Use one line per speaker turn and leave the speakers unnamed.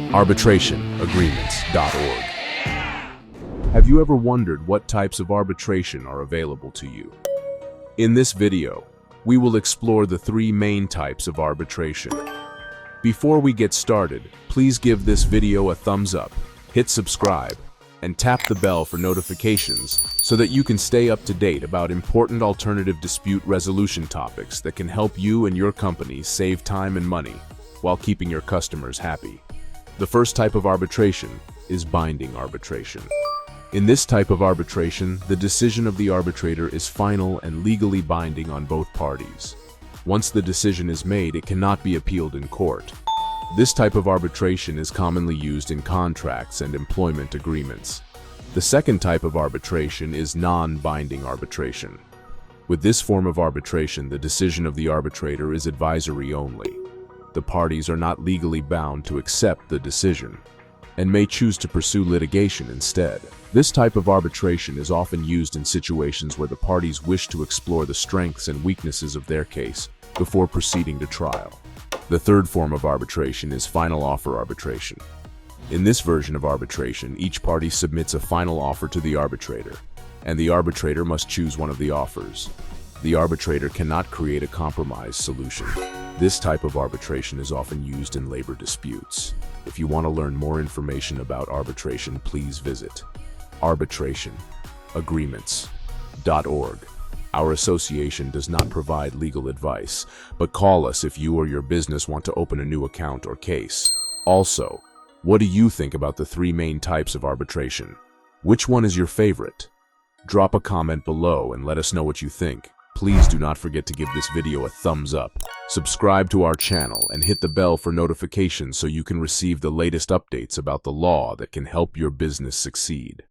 arbitrationagreements.org. Have you ever wondered what types of arbitration are available to you? In this video, we will explore the three main types of arbitration. Before we get started, please give this video a thumbs up, hit subscribe, and tap the bell for notifications so that you can stay up to date about important alternative dispute resolution topics that can help you and your company save time and money while keeping your customers happy. The first type of arbitration is binding arbitration. In this type of arbitration, the decision of the arbitrator is final and legally binding on both parties. Once the decision is made, it cannot be appealed in court. This type of arbitration is commonly used in contracts and employment agreements. The second type of arbitration is non-binding arbitration. With this form of arbitration, the decision of the arbitrator is advisory only. The parties are not legally bound to accept the decision and may choose to pursue litigation instead. This type of arbitration is often used in situations where the parties wish to explore the strengths and weaknesses of their case before proceeding to trial. The third form of arbitration is final offer arbitration. In this version of arbitration, each party submits a final offer to the arbitrator, and the arbitrator must choose one of the offers. The arbitrator cannot create a compromise solution. This type of arbitration is often used in labor disputes. If you want to learn more information about arbitration, please visit arbitrationagreements.org. Our association does not provide legal advice, but call us if you or your business want to open a new account or case. Also, what do you think about the three main types of arbitration? Which one is your favorite? Drop a comment below and let us know what you think. Please do not forget to give this video a thumbs up, subscribe to our channel, and hit the bell for notifications so you can receive the latest updates about the law that can help your business succeed.